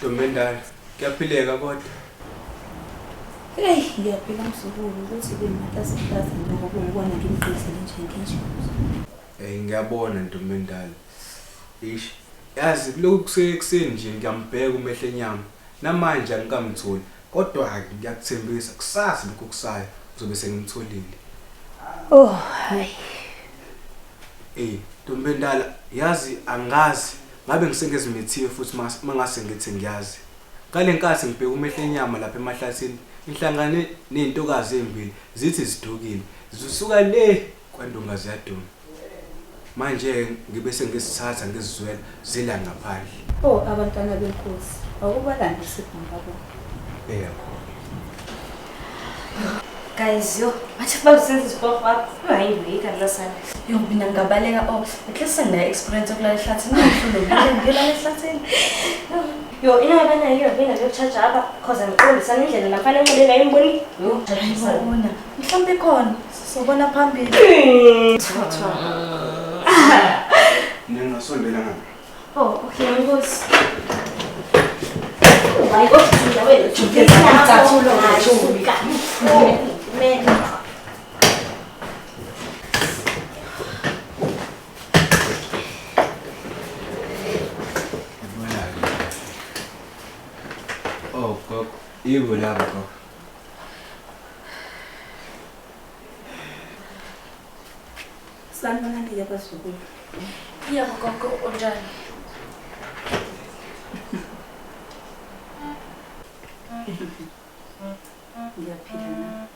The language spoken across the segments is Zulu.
Ntombendala, kuyaphileka kodwa. Hey, ngiyaphila msukulu ukuthi bengimathasintazi ngoba ngibona ngimqizile nje. Ngiyabona Ntombendala. Ish, yazi lokhu kusekuseni nje ngiyambheka umehle enyama. Namanje angikamtholi. Kodwa ngiyakuthembisa kusasa lokho kusayo uzobe sengimtholile. Oh, hayi. Ntombendala, yazi angazi ngabe ngisengezimithiwe futhi mangase ngithi ngiyazi. Ngale nkathi ngibheka umehle enyama lapha emahlathini, inhlangane nezintokazi ezimbili zithi zidukile. Zisuka le kwaNdongazi yaDuma. Manje ngibe sengisithatha ngizizwela zila ngaphandle. Oh, abantwana benkosi. Akubalandi sibhanga bo. Guys, yo, bathi bazenza isiport hayi ngiyika lasana. Yo, mina ngabaleka eklasi ngina experience okulala ehlathini ngifuna ngilala ehlathini. Yo, ina bana yiyo bena ngiyocharge apha because ngiqondisa indlela lafanele ngile ngayimboni. Yo, Ngiyabona. Mhlawumbe khona sobona phambili. Ningasondela ngapha. Oh, okay, ngikosi. Hayi kodwa wena jukela ngicathulo ngajulika. Oh, gogo, yibo laba gogo. Sanibona nje abazukulu. Yebo gogo, unjani? Ngiyaphila na.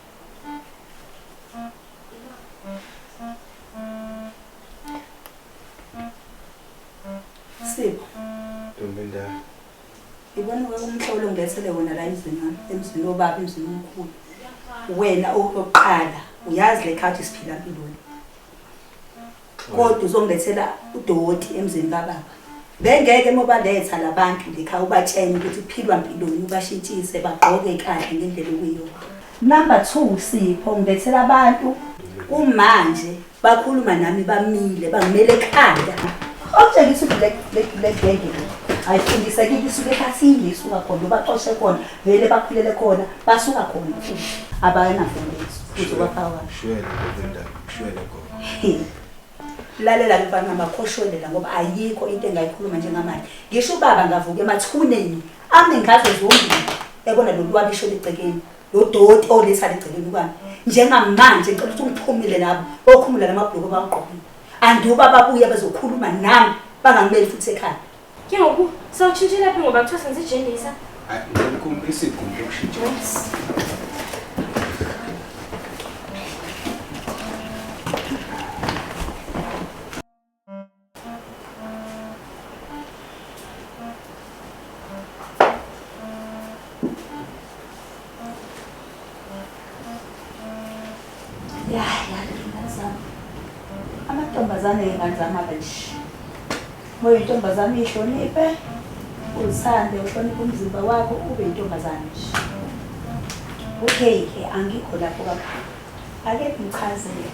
Sipho. Ntombendala. Ibona umhlolo ngilethele wona la emzini emzini obaba emzini omkhulu. Wena oqala uyazi le khathi siphila empilweni. Kodwa uzongilethela udoti emzini kababa. Bengeke mobaletha labantu ngekhaya ubatshene ukuthi kuphilwa empilweni ubashintshise bagqoke kahle ngendlela okuyiyo. Number 2 Sipho ngilethela abantu kumanje bakhuluma nami bamile bangimele ekhaya. Okutshengisa ukuthi le genge ayifundise kithi isuke ekhasini isuka khona baxoxe khona vele bakhulele khona basuka khona futhi abayanafundiso futhi bafaka shwele Ntombendala, shwele gogo. Lalela mfana makhoshwelela ngoba ayikho into engayikhuluma njengamanje. Ngisho ubaba ngavuka emathuneni ame ngazo zombili ebona lo lwabisho lecekeni lo doti oletha lecekeni kwami. Njengamanje ngicela ukuthi ungiphumile nabo okhumula namabhloko baqoqile. Anduba babuye bezokhuluma nami bangangimeli futhi ekhaya. Ke ngoku sawutshintshe laphi ngoba kuthiwa senze ijenisa. Ngikukhombisa igumbi lokushintsha. Amantombazane engenzama nje. Moyo intombazane ihloniphe, uzithande, uhloniphe umzimba wakho ube intombazane nje. Okay ke angikho lapho kakhulu. Ake ngichazele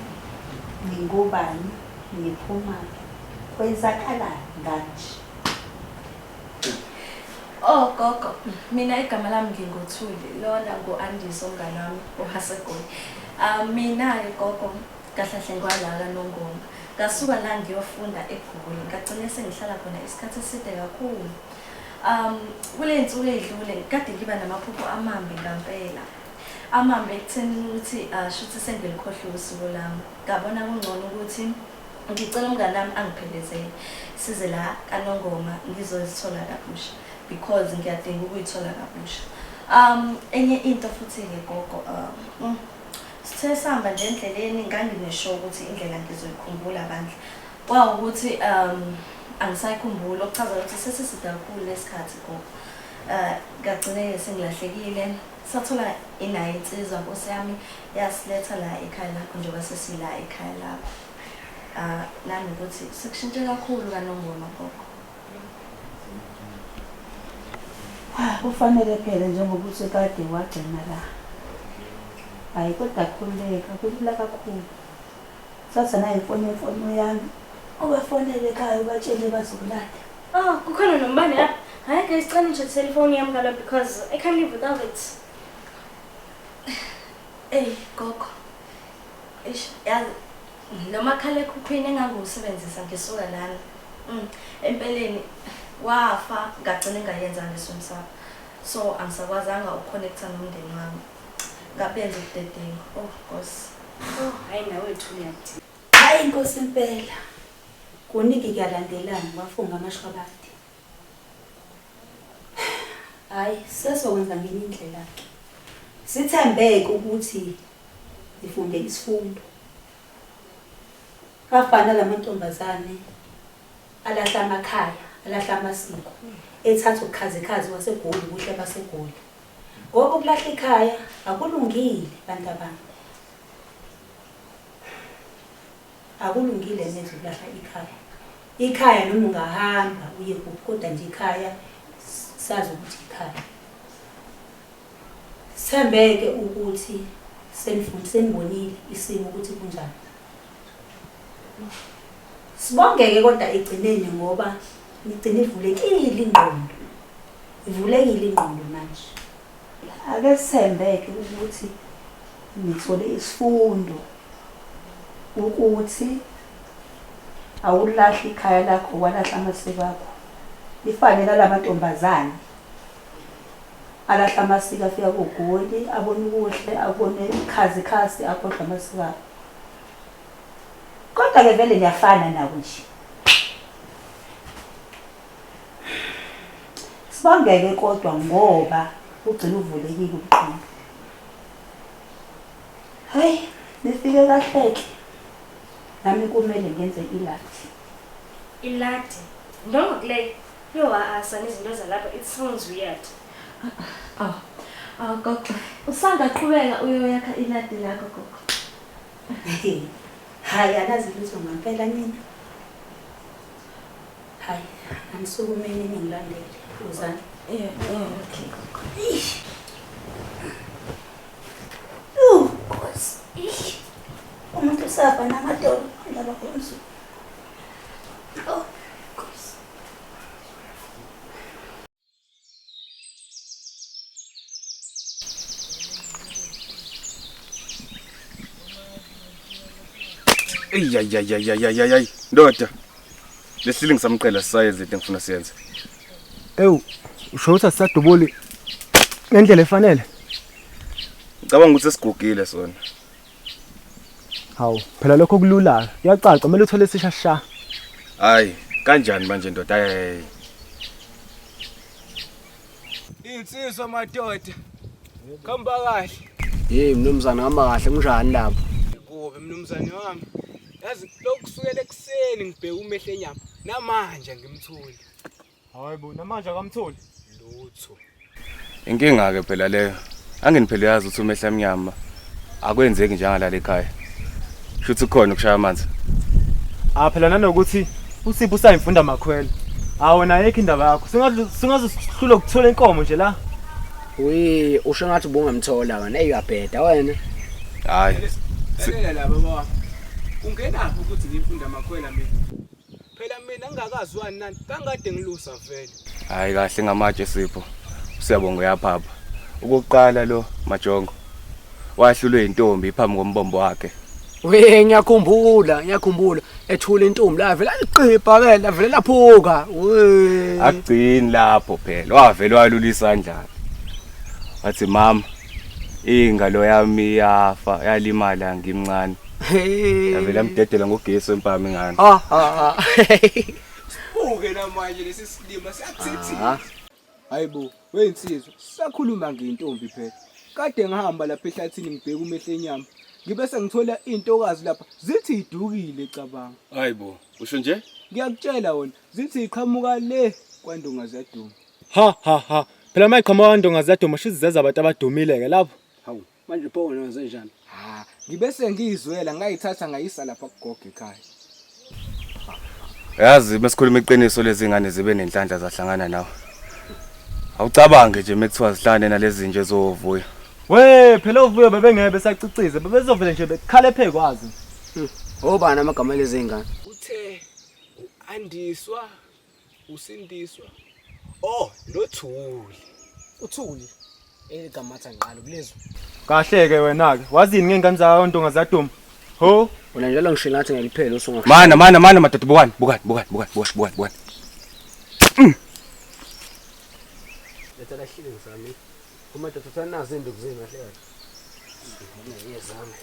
ngingobani, ngiphuma kwenzakala kanje. Oh gogo, mina igama lami ngingothuli, lona ngoAndiso umngane wami oHasegoli. Mina-ke gogo kahlahle ngwala kaNongoma. Ngasuka la ngiyofunda eGoli, ngagcina sengihlala khona isikhathi eside kakhulu. Kule nsuku edlule kade ngiba namaphupho amambi ngempela. Amambi ekutheni ukuthi shuthi sengilikhohle usuku lami. Ngabona kungcono ukuthi ngicela umngane wami angiphelezele size la kaNongoma ngizozithola kabusha because ngiyadinga ukuyithola kabusha. Enye into futhi-ke gogo, sithe sihamba nje endleleni ngangineshow ukuthi indlela ngizoyikhumbula bandla. Kwawukuthi angisayikhumbula okuchaza ukuthi sesiside kakhulu lesikhathi gogo. Ngagcine sengilahlekile. Sathola inayo insizwa Nkosi yami yasiletha la ekhaya lakho njengoba sesila ekhaya lakho. Nami ukuthi sekushintshe kakhulu kaNongoma gogo. Kufanele phela njengoba usekade wagcina la. Hayi kodwa khuleka kulula kakhulu. Satha nayo ifoni yami. Ubafonele ekhaya ubatshele bazokulanda. Kukhona nombane lapha. Hayi guys, cela ngithathe telefoni yami ngalo because I can't live without it. Gogo. Yazi noma khalekhukhwini engangiwusebenzisa ngisuka lana. Empeleni wafa ngagcina ngayenza ngesomsapho. So angisakwazanga ukuconnecta nomndeni wami. Ngabenza ubudedengu. Nkosi. Hayi nawe thuyathi. Hayi Nkosi impela. Kuniki kuyalandelana wafunga amashwabadi. Hayi sesokwenza ngenye indlela ke. Sithembeke ukuthi ifunde isifundo. Kafana lamantombazane alahla amakhaya, alahla amasiko, ethatha ukukhazikhazi waseGoli kuhle baseGoli. Ngoba ukulahla ikhaya akulungile bantu abantu. Akulungile neze ukulahla ikhaya. Ikhaya noma ungahamba uye kodwa nje ikhaya sazi ukuthi ikhaya. Sembeke ukuthi senibonile isimo ukuthi kunjani. Sibongeke kodwa egcineni ngoba igcina ivulekile ingqondo. Ivulekile ingqondo manje. Ake sembeke ukuthi ngithole isifundo ukuthi awulahli ikhaya lakho walahla amasiko akho. Ifane nalamantombazane alahla amasiko afika kuGoli abone ukuhle abone ikhazikhazi akhohlwa amasiko akho. Kodwa ke vele ngiyafana nawe nje. Sibongeke kodwa ngoba ugcina uvulekile ubuqini. Hayi nifike kahleke. Nami kumele ngenze iladi. Iladi. Noma kule asana izinto zalapha it sounds weird. Gogo. Usanda qhubeka uyoyakha iladi lakho gogo. Hayi anazi lutho ngempela mina. Hayi anisukumeni ningilandele uzana. Okay gogo. Nkosi. Umuntu safa namadolo ndaba konsu. Nkosi. Ey ndoda lesilingi samqela sisayenze into engifuna siyenze. Usho ukuthi asisadubuli ngendlela efanele. Ngicabanga ukuthi sesigugile sona. Hawu phela lokho kulula kuyacaca kumele uthole isishasha. Hayi kanjani manje ndoda hayi. Insizwa madoda. Khamba kahle. Mnumzane ngama kahle kunjani lapho? Kubi mnumzane wami. Yazi lokusukela ekseni ngibheka umehle enyama. Namanje ngimthuli. Hayibo namanje akamtholi. Lutho. Inkinga ke phela leyo. Angeniphele yazi ukuthi umehla emnyama akwenzeki njengalala ekhaya. Shuthi khona ukushaya amanzi. Phela nanokuthi uSipho usayimfunda makhwela. Wona ayikho indaba yakho. Singaze sihlule ukuthola inkomo nje la. Usho ngathi ubungamthola wena eyabheda wena. Hayi. Selela la baba. Ungenaphi ukuthi ngimfunda makhwela mina? Phela mina ngingakazwani nani kangade ngilusa vele. Hayi kahle ngamatshe Sipho. Siyabonga uyaphapha. Ukuqala lo Majongo. wahlulwe intombi phambi kombombo wakhe. We ngiyakhumbula ethula intombi la vela liqhipha ke la vela laphuka. We Akugcini lapho phela wavela walula isandla. Wathi mama ingalo yami yafa yalimala ngimncane. Yavela mdedela ngogesi wempama ingane. Uke namanje lesi silima siyakuthithisa. Hayibo, weinsizwa, sakhuluma ngentombi phela. Kade ngihamba lapha ehlathini ngibheka umehle enyama. Ngibe sengithola intokazi lapha zithi idukile cabanga. Hayibo, usho nje? Ngiyakutshela wona, zithi iqhamuka le kwandonga ziyaduma. Ha. Phela mayiqhamuka kwandonga ziyaduma sho izizeza abantu abadumile ke lapho. hawu manje phone wenze njani? Ngibe sengizwela ngayithatha ngayisa lapha kugogo ekhaya. Yazi mesikhuluma iqiniso lezi ngane zibe nenhlanhla zahlangana nawe. Awucabange nje mekuthiwa zihlane nalezi nje zovuya. We phela uvuyo bebengebe sacicize bebezovela nje bekhale phekwazi. Obani amagama lezi ngane? Uthe uandiswa, usindiswa. Nothuli. Uthuli. Eligamatha ngiqala kulezwe. Kahle ke wena ke wazini ngengane zayo ndonga ziyaduma. Ho Wena njalo ngisho ngathi ngeliphela usunga. Mana madoda bukani. Letha lahlile ngisami. Uma tathatha nazo induku zenu kahle kahle. Mina yezami.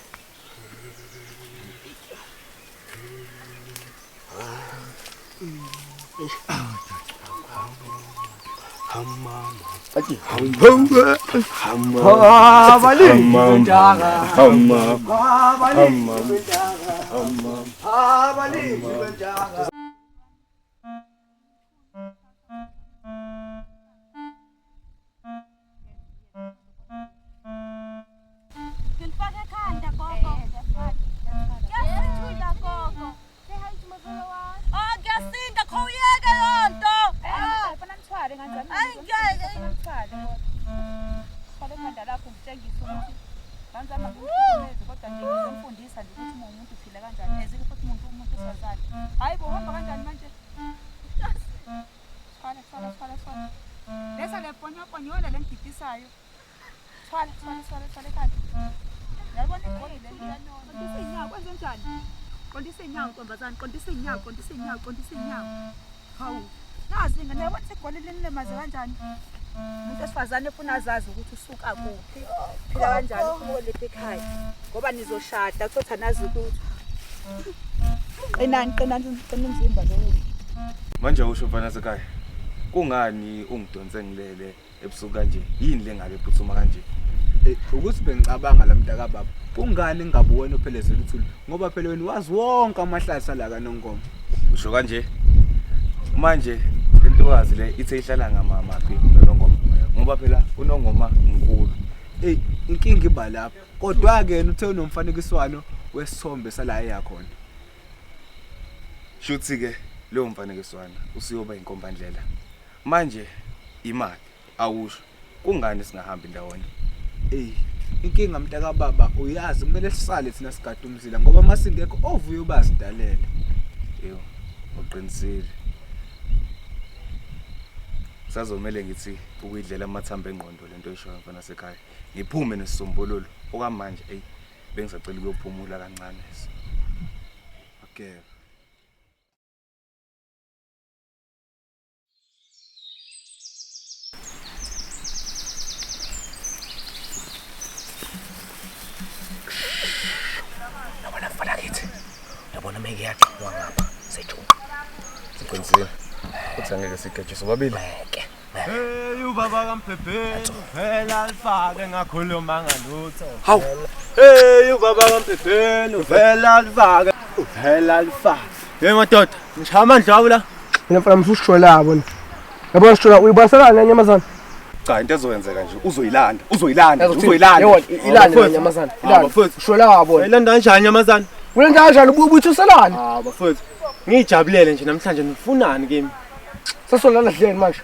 Qondisa inyawo. Hawu. Nazi ngane wathi egolile nilemaze kanjani? Umuntu esifazane ufuna azazi ukuthi usuka kuphi. Phila kanjani ukulethe ekhaya. Ngoba nizoshada uthatha nazi ukuthi. Qina umzimba lo. Manje usho mfana sekhaya. Kungani ungidonse ngilele ebusuku kanje? Yini lengake ephuthuma kanje? Ukuthi bengicabanga lamntaka baba. Kungani ngingabuwena uphelezela uthuli? Ngoba phela wena wazi wonke amahlahla la kaNongoma. Usho kanje. Manje intokazi le ithe ihlala ngamamaphi noNongoma. Ngoba phela uNongoma nkulu. Inkinga iba lapha. Kodwa ke yena uthe unomfanekiswano wesithombe sala eyakhona. Shuthi ke leyo mfanekiswana usiyoba inkombandlela. Manje imali awusho. Kungani singahambi ndawonye? Inkinga mntaka baba uyazi kumele sisale thina sigade umzila ngoba masingekho ovuye ubazidalela. Yebo, uqinisile. Sazomela ngithi ukuyidlela amathambo engqondo lento eshoyo mfana sekhaya. Ngiphume nesisombululo okamanje bengisacela ukuyophumula kancane. Okay. Yabona meke yaqhwa ngapha sejunqa. Uqinisile. Uthi angeke sigeje sobabili. Hey ubaba kaMphepheni vela alifake ngakhuluma ngalutho. Hawu. Hey ubaba kaMphepheni vela alifake. Vela alifake. Hey madoda, ngishaya amandla awu la. Mina mfana mfusho la yabona. Yabona sithola uyibaselana nyamazana. Cha into ezoyenzeka nje uzoyilanda. Ilanda nyamazana. Ilanda. Usho la yabona. Ilanda kanjani nyamazana? Ulenda kanjani ubuthi uselana? Bafowethu. Ngijabulele nje namhlanje nifunani kimi? Sasolana hleni manje.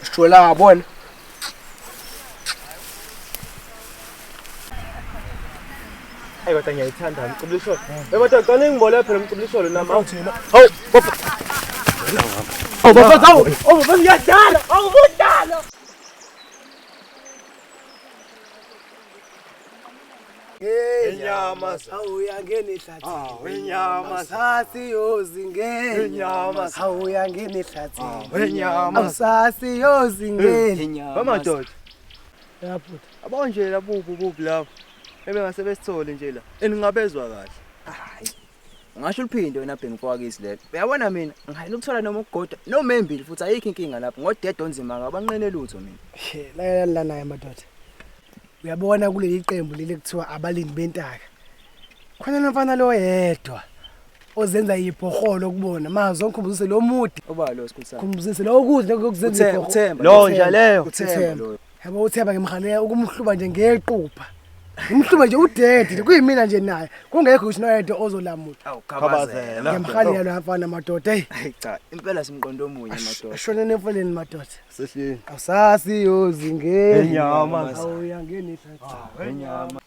Sithola la yabona. Hayi kodwa ngiyayithanda umculisho. Madoda qala ngibole phela umculisho lo nama. Hawu baba. Baba, ngiyadala. Awubudala. Inyama. Awuyangena ehlathini. Inyama. Sasiyozingena. Inyama. Awuyangena ehlathini. Inyama. Awusasiyozingena. Amadoda. Yaphuta. Abo nje labubu lapho. Ebengase besithole nje la. Eningabezwa kahle. Hayi. Ngasho uliphinde wena bhengifowakisi lelo. Uyabona mina ngihayile ukuthola noma ukugoda noma embili futhi ayikho inkinga lapho ngodede onzima ngabanqene lutho mina. La naye madoda. Uyabona kuleli qembu leli kuthiwa abalindi bentaka. Khona nomfana lo yedwa ozenza ibhoholo kubona mazo ngikhumbuzise lo mudi. Oba lo sikhulisa. Khumbuzise lo ukuthi lokuzenza ibhoholo. Uthemba. Lo nje leyo. Uthemba. Yabo uthemba ngemhane ukumhluba nje ngequpha. Ngimhluba nje udede kuyimina nje naye. Kungekho ukuthi noyedwa ozolamula. Awukhabazela. Ngiyamhali lo mfana madoda. Hey cha, impela simqondo omunye madoda. Ashone nemfoneni madoda. Sehlini. Awusasiyozingena. Inyama. Awuyangena ehlathini. Inyama.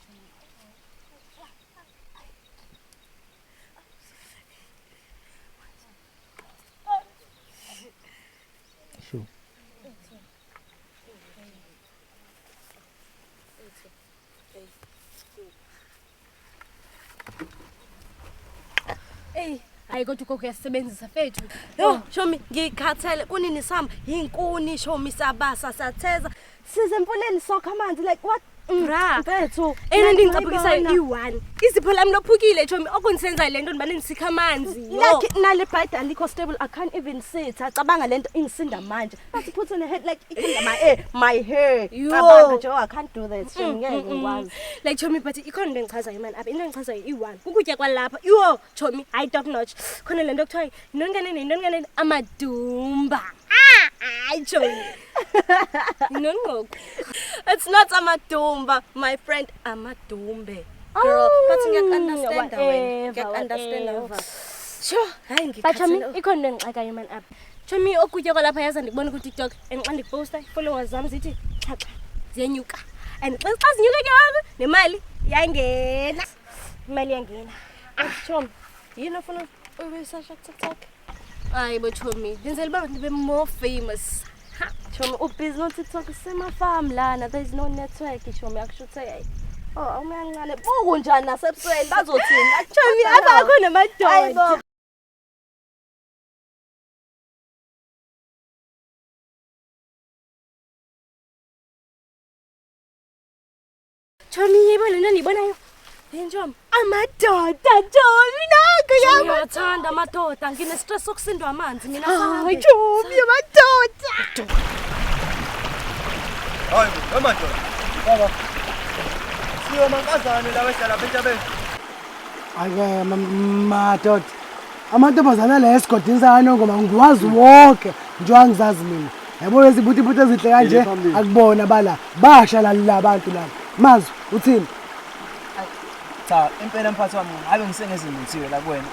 Ey, hayi kodwa ukho kuyasebenzisa fethu. Yo, shomi ngikhathele kunini sami inkuni shomi sabasa satheza. Size emfuleni sokha amanzi like what? Bra, mfethu. Ngicabukisa i1. Izipho lami lophukile shomi okunisenza lento nibane nisikha amanzi. Like nale bite alikho stable I can't even sit. Acabanga lento ingisinda manje. But put on a head like my hair. Cabanga Joe I can't do that. Shomi ngeke ngikwazi. Like shomi but ikhona into engichaza imani apha into engichaza i1. Ukutya kwalapha. Yo shomi I top notch. Khona lento kuthiwa inonganeni amadumba. Ay shomi. Inongoku. It's not amadumba, my friend, amadumbe. Girl, but ngiyaka-understand wena. Ngiyaka-understand. Sure, hayi ngikhathele. But ikhona into engixaka imani apha. Chomi okutya kwalapha yaza ndikubona ku TikTok and xa ndiposta followers zami zithi xhaxa ziyenyuka. And xa zinyuka ke wami nemali yangena. Imali yangena. Chomi, yini ofuna uresearch TikTok? Hayi bo Chomi, ngenzela uba ndibe more famous. Chomi ubhizi no TikTok semafarm lana there is no network Chomi akushuthe oh awuyancane buku njani nasebusweni bazothini Chomi abakho namadoda Chomi yibo lena nibonayo Chomi amadoda Chomi nako yathanda amadoda ngine stress sokusindwa amanzi mina sahambe Chomi amadoda Hayi, amadoda. Baba. Siyo mankazana la wehlala bentabeni. Ake madoda. Amantombazana la esigodini sanongoma ngiwazi wonke njengoba ngizazi mina. Yabo lezibuthi ezihle kanje akubona bala basha la abantu la. Mazi uthini? Cha, impela mphathi wami ngabe ngisengezimuthiwe la kuwena.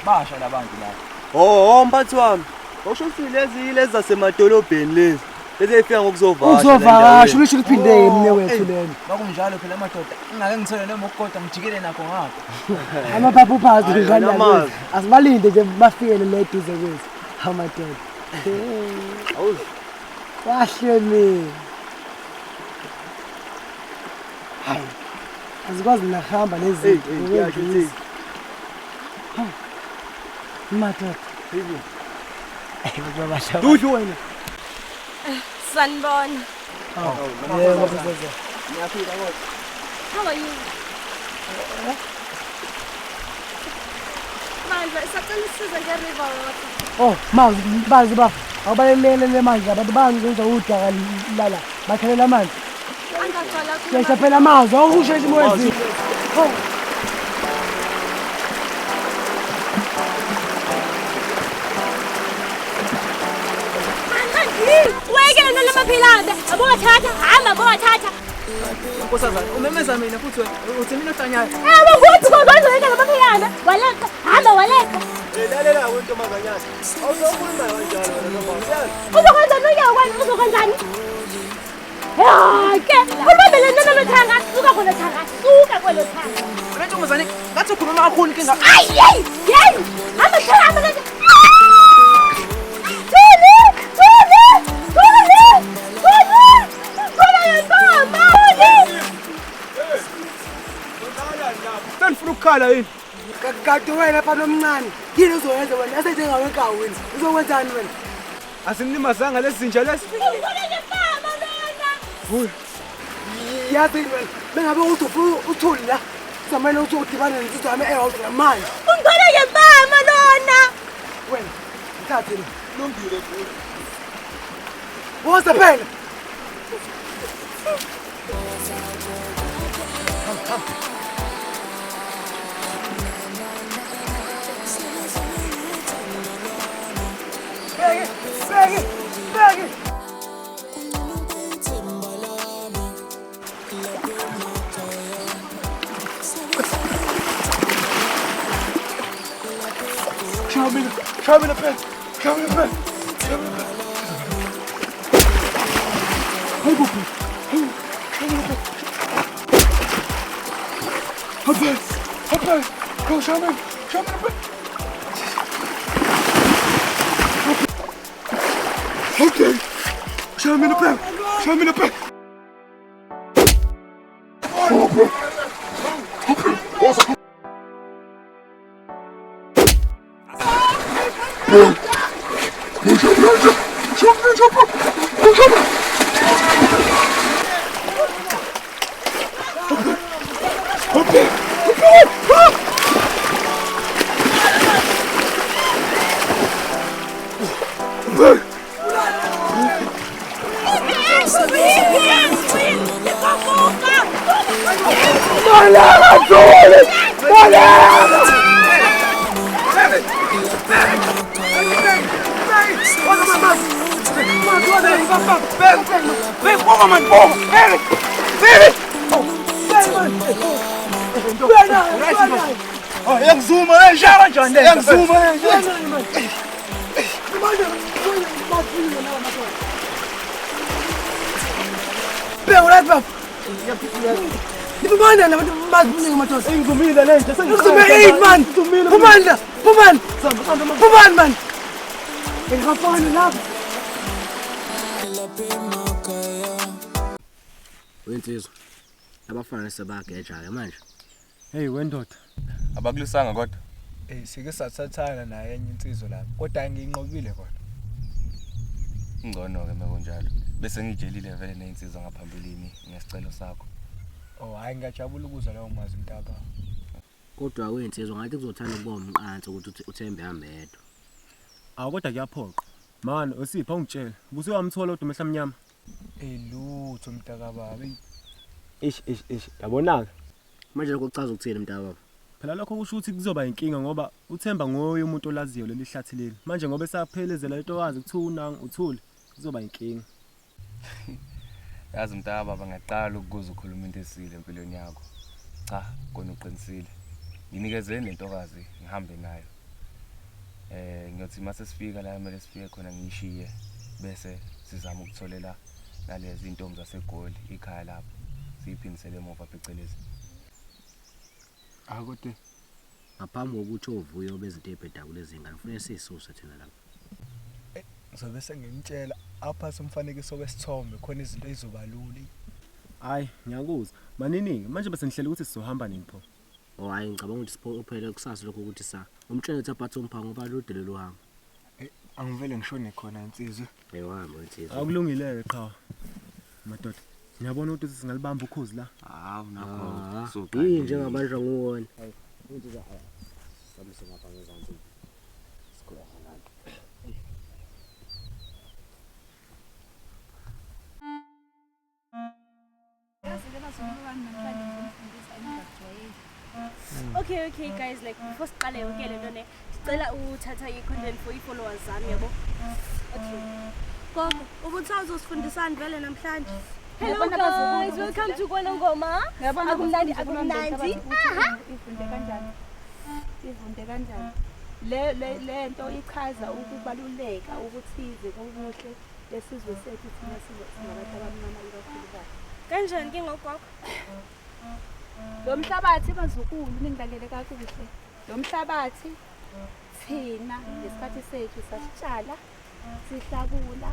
Basha labantu la. Oh, mphathi wami. Usho ukuthi lezi zasemadolobheni lezi. Bese ifika ngokuzovasha. Uzovakasha ulisho liphinde emne wethu lena. Bakunjalo phela amadoda. Ingake ngithole noma ukugoda ngijikele nakho ngapha. Amaphaphu phansi njalo. Asibalinde nje bafike le eduze kwethu. Amadoda. Awuzi. Kahle mina. Hayi. Azikwazi nahamba nezinto. Ngiyasho Madoda. Yebo. Babasha. Dusho wena. Sanibona. Yebo sasa. Ngiyafika kodwa. How are you? Manje isacela isizo nge-river water. Oh, bazi ba. Awubalelele manje abantu bangenza udaka lala. Bakhelela amanzi. Angagcwala Shesha phela amanzi awukusho imwezi. Oh. Wekele nolamaphilande, abothatha, hamba bothatha. Nkosazana, umemeza mina futhi uthi mina ohlanyayo. Bakuthi kodwa wekele nolamaphilande, waleka, hamba waleka. Lalela wentombazanyana. Awuzokhuluma kanjalo noma. Uzokwenza noyakwazi uzokwenzani? Ke, ubambele nonamathanga, suka khona thanga, suka kwelo thanga. Wena ntombazane, ngathi ukhuluma kakhulu inkinga. Ayi, hamba hamba. uyakhala yini? Kade wena mfana omncane. Yini uzoyenza wena? Asenjengawe enkawini. Uzokwenzani wena? Asinimazanga lesi zinja lesi. Yazi wena, bengabe uthi uthuli la. Samele uthi udibane nensizwa yami eyodwa namanje. Ungibona ngempama lona. Wena, ngithathe lo. Lungile futhi. Woza phela. Begi. Show me the pen. Hey, Bupi. Hey. Go, show me the pen. Okay. Show me the pen. Wensizwa. Abafana sebageja-ke manje. Hey wendoda. Abakulisanga kodwa. Sike sathathana naye enye insizwa lapha. Kodwa ngiyinqobile kodwa. Ngcono ke mekunjalo. Bese ngijelile vele nezinsizwa ngaphambilini ngesicelo sakho. Hayi ngiyajabula ukuzwa lawo mazwi mntaka. Kodwa wensizwa ngathi kuzothanda ukubona umqansi ukuthi uThembe hambe yedwa. Kodwa kuyaphoqa. Mani uSipha ungitshela. Ubusiwamthola odwa mehla mnyama. Lutho mntaka baba. Ish. Yabonaka. Manje lokho kuchaza ukuthini mntaka baba? Phela lokho kusho ukuthi kuzoba inkinga ngoba uThemba ngoye umuntu olaziyo leli hlathi leli. Manje ngoba esaphelezela into wazi kuthuna uthule kuzoba inkinga. Yazi mntaka baba ngaqala ukukuza ukhuluma into esile empilweni yakho. Cha, kona uqinisile. Nginikezeni lentokazi ngihambe nayo. Ngiyothi mase sifika la kumele sifike khona ngiyishiye bese sizama ukutholela nalezi intombi zaseGoli ikhaya lapho. Siyiphindisele emuva phecelezi. Kodwa ngaphambi kokuthi uvuyo bezinto ezibheda kulezi ngane kufanele sisuse thina lapha. Ngizobe sengimtshela apha somfanekiso wesithombe khona izinto ezizobalula. Hayi ngiyakuzwa. Maniningi manje bese ngihlele ukuthi sizohamba nini pho? Hayi ngicabanga ukuthi siphele kusasa lokho ukuthi umtshele ukuthi aphathe umphango ngoba ludele lo hamba. Angivele ngishone khona insizwe. Hamba insizwe. Akulungile qha. Madoda. Ngiyabona ukuthi singalibamba ukhozi la. Nakho soqala. Yini njengabanjwa nguwona. Insizwe samse ngapha ngezansi. Sikhola kanjani. Okay guys, like before siqale yonke lento ne sicela uthatha i-content for i-followers zami yabo. Okay. Gogo, ubusazosifundisana vele namhlanje. Hello guys, welcome to KwaNongoma. Akumnandi. Ifunde kanjani? Le nto ichaza ukubaluleka ukuthize kokuhle lesizwe sethu thina singabantu abamnyama ikakhulukazi. Kanjani ke ngogogo? Lo mhlabathi bazukulu ningidlalele kakuhle. Lo mhlabathi thina ngesikhathi sethu sasitshala, sihlakula,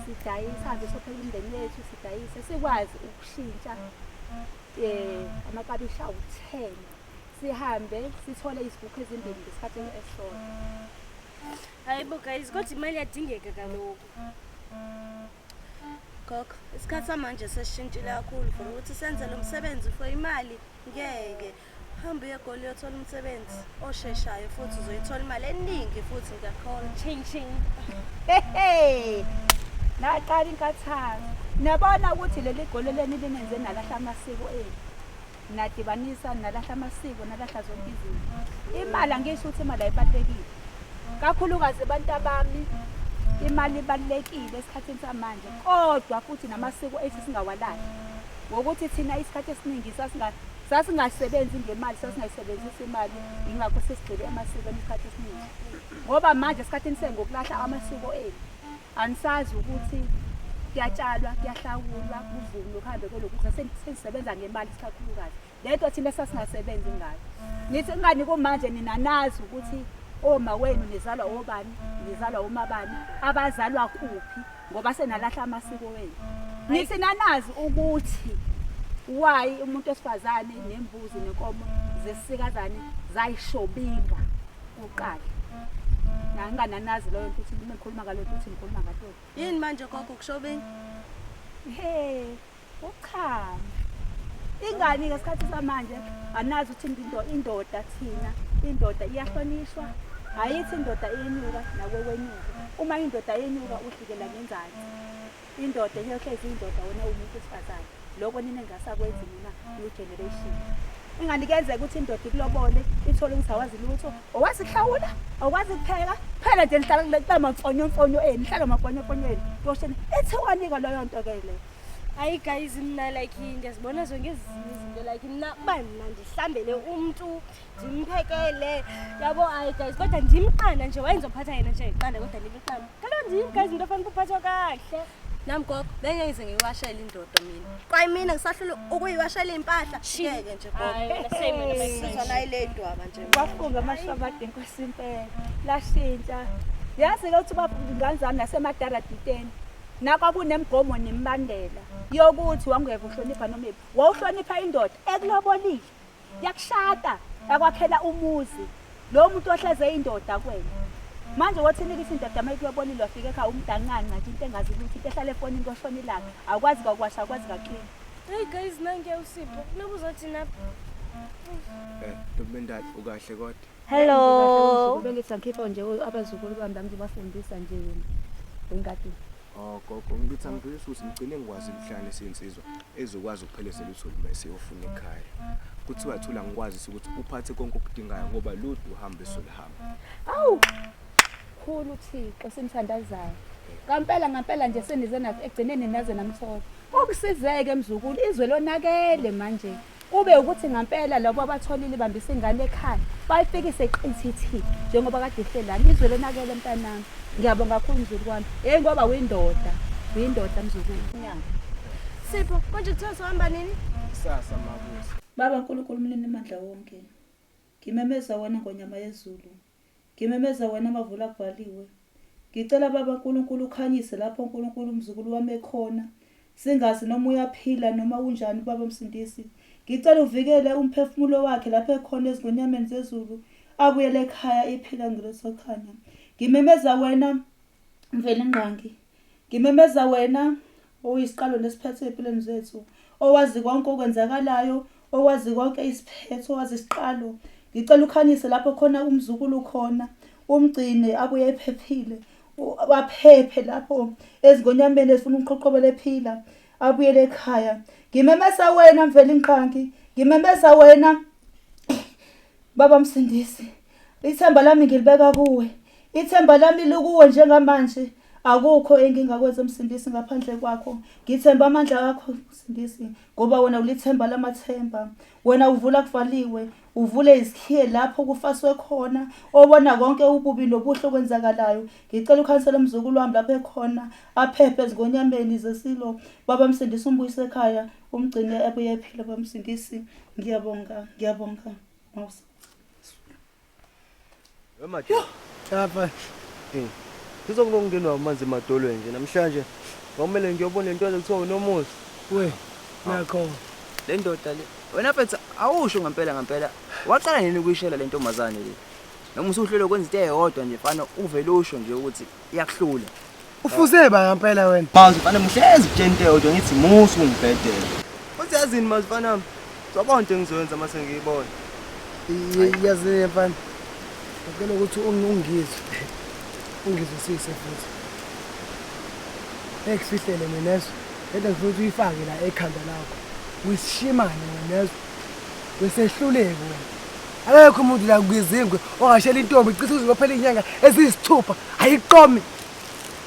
sidayisa besophela imindeni yethu sidayise sikwazi ukushintsha amakabishi awu10 sihambe sithole izibukho ezimbili ngesikhathi esisodwa. Hayibo guys, kodwa imali iyadingeka kaloku. Gogo, isikhathi samanje sesishintshile kakhulu for ukuthi senze lo msebenzi for imali ngeke. Hamba uyegoli uyothola umsebenzi osheshayo futhi uzoyithola imali eningi futhi ngakhona. Ching ching. Naqala inkathalo. Nabona ukuthi leli goli leni linenze nalahla amasiko enu. Nadibanisa nalahla amasiko nalahla zonke izinto. Imali angisho ukuthi imali ayibalekile. Kakhulukazi abantu abami imali ibalekile esikhathini samanje kodwa futhi namasiko ethu singawalahli. Ngokuthi thina isikhathi esiningi sasingasebenzi ngemali sasingayisebenzisa imali ingakho sesigcile emasikweni isikhathi esiningi. Ngoba manje esikhathini sengokulahla amasiko ethu. Anisazi ukuthi kuyatshalwa kuyahlawulwa kuvunwe kuhambe kolokuthi sesisebenza ngemali isikakhulukazi. Lento thina sasingasebenzi ngayo. Nithi ngani kumanje nina nazi ukuthi oma wenu nizalwa obani nizalwa umabani abazalwa kuphi ngoba senalahla amasiko wenu. Nithi nanazi ukuthi why umuntu osifazane nembuzi nenkomo zesikazane zayishobinga uqala. Nangananazi leyo nto ukuthi nikhuluma ngalo ukuthi nikhuluma ngato. Yini manje gogo kushobeni? Ucha. Ingani ngesikhathi samanje anazi ukuthi indoda thina indoda iyahlonishwa. Ayithi indoda iyenyuka nakwenyuka. Uma indoda yenyuka uhlikela ngenzansi. Indoda iyohlezi indoda wona umuntu osifazane. Lokho nina engasakwenzi mina new generation. Ingani kenzeka ukuthi indoda ikulobole ithole ukuthi awazi lutho, owazi kuhlawula, awazi kupheka, phela nje nihlala kule mfonyo eni, nihlala amafonyo eni. Yoshena ethi wanika leyo nto ke le. Hayi guys mina like ngiyazibona zonke ezinye izinto like mina bani ndihlambele umuntu ndimphekele yabo hayi guys kodwa ndimqanda nje wayenzophatha yena nje iqanda kodwa ndimqanda kaloku ndim guys into fanele kuphathwa kahle nami gogo bengiyize ngiwashela indodo mina kwayi mina ngisahlula ukuyiwashela impahla ngeke nje gogo sesizana iledwa nje wafunga amashabade inkosi impela lashintsha yazi ukuthi bafunganzana nasemadaraditeni nakho kunemgomo nembandela yokuthi wangeke uhlonipha noma ephi wawuhlonipha indoda ekulobolile yakushada yakwakhela umuzi lo muntu ohleze indoda kwena manje wathi nikisa indoda mayikulobolile wafika ekhaya umdanqani ngathi into engazi ukuthi into ehlala efonini koshona ilanga akwazi kakwasha akwazi kaqina. Hey guys nange usipho nokuzothi na Dobendali ukahle kodwa. Hello bengithi ngikhipha nje abazukulu bami ngibafundisa nje ngengadi. Gogo ngithi angibuyisa ukuthi ngicine ngikwazi umhlanje siyinsizwa ezokwazi ukuphelezela uthuli bese yofuna ekhaya. Kuthiwa thula ngikwazi ukuthi uphathe konke okudingayo ngoba ludu uhambe solihamba. Awu khulu uThixo simthandazayo. Ngampela nje senize nathi egcineni naze namthola. Ukusizeke emzukulu izwe lonakele manje. Kube ukuthi ngampela labo abatholile bambisa ingane ekhaya bayifikise eqithithi njengoba kade ihlelana izwe lonakele mntanami. Ngiyabonga kakhulu mzukulu wami. Ngoba uyindoda mzukulu. Sipho konje kuthiwa sohamba nini? Sasa mabuzi. Baba uNkulunkulu mlini amandla wonke. Ngimemeza wena ngonyama yezulu. Ngimemeza wena amavula akubhaliwe. Ngicela baba uNkulunkulu ukhanyise lapho uNkulunkulu umzukulu wami ekhona. Singazi noma uyaphila noma unjani baba Msindisi. Ngicela uvikele umphefumulo wakhe lapho ekhona ezingonyameni zezulu. Abuyele ekhaya iphila ngilosokhanya. Ngimemeza wena mvele ngqangi. Ngimemeza wena oyisiqalo nesiphetho empilweni zethu. Owazi konke okwenzakalayo, owazi konke isiphetho, owazi isiqalo. Ngicela ukhanyise lapho khona umzukulu khona. Umgcine abuye ephephile. Aphephe lapho ezingonyameni ezifuna umqoqobele ephila. Abuyele ekhaya. Ngimemeza wena mvele ngqangi. Ngimemeza wena baba Msindisi. Ithemba lami ngilibeka kuwe. Ithemba lami likuwe njengamanje. Akukho engingakwenza Msindisi ngaphandle kwakho. Ngithemba amandla akho Msindisi ngoba wena ulithemba lamathemba. Wena uvula kuvaliwe, uvule izikhiye lapho kufaswe khona, obona konke ububi nobuhle okwenzakalayo. Ngicela ukhansela umzukulu wami lapho ekhona, aphephe ezingonyameni zesilo. Baba Msindisi umbuyise ekhaya, umgcine abuye ephila baba Msindisi. Ngiyabonga. Mawusa. Emathi. Lapha. Sizongongenwa amanzi emadolweni nje namhlanje. Ngomele ngiyobona into ekuthiwa uNomusa. We, nakho. Le ndoda le Wena mfethu awusho ngempela waqala nini ukuyishela le ntombazane le? Noma usuhlelo ukwenza into eyodwa nje fana uvele usho nje ukuthi iyakuhlula. Ufuse ba ngempela wena. Manje fana mhlezi kutshela into eyodwa ngithi musu ungibhedela. Uthi yazini manje fana sobona into engizoyenza mase ngiyibona. Yazi mfana. Ngicela ukuthi ungizwe. Ungizwisise futhi. Ekufihlele mina leso. Lento ngifuna ukuthi uyifake la ekhanda lakho. Wisishimane wena leso. Wesehluleke wena. Akekho umuntu la kwizingwe ongashela intombi icisa uzibophela inyanga ezisithupha ayiqomi.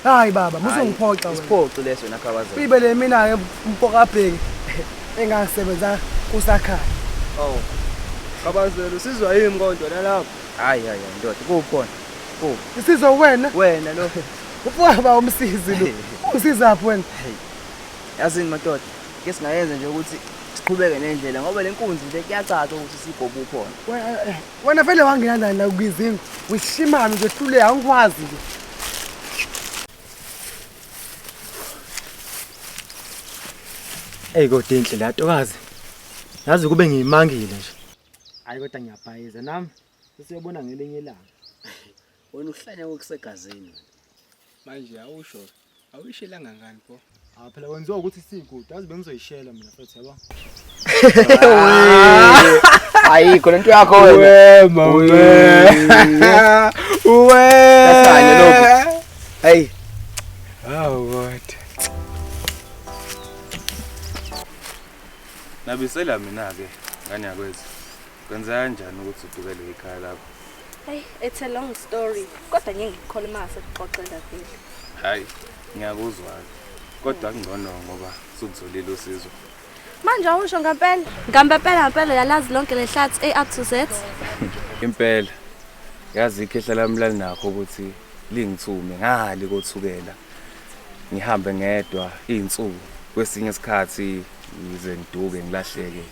Hayi baba, musungiphoxa wena. Isiphoxo leso wena khabaza. Uyibele mina ke mpokabheki engasebenza kusakhaya. Oh. Khabazelo sizwa yimi konto nalapho. Hayi ndoda kukhona. Isizwe wena lo. Ufaba umsizi lo. Usizaphi wena? Yazini madoda, ke singayenza nje ukuthi siqhubeke nendlela ngoba lenkunzi le kuyacaca ukuthi sibhobu ukhona. Wena vele wangena nani la kwizinga? Wisishimana nje hlule angikwazi nje. Hey kodwa inhle la ntokazi. Yazi kube ngiyimangile nje. Hayi kodwa ngiyabhayiza nami. Sesiyobona ngelinye ilanga. Wena uhlanya kokusegazini. Manje awusho. Awuyishelanga ngani pho? Phela wenziwa ukuthi sigudu, yazi bengizoyishela mina mfethu yabo. Ayikho lento yakho wena. Kasanye lokho. Hey. What? Nabisela mina ke ngani yakwethu. Kwenza kanjani ukuthi udukele ekhaya lapho? Hey, it's a long story. Kodwa ngiyengikhola mase kuxoxela vele. Hayi, ngiyakuzwa. Kodwa kungcono ngoba sungizolile usizo. Manje awusho ngempela yalazi lonke lehlathi A up to Z. Impela. Yazi ikhehla lami lalinakho ukuthi lingithume ngali kothukela. Ngihambe ngedwa izinsuku kwesinye isikhathi ngize ngiduke ngilahleke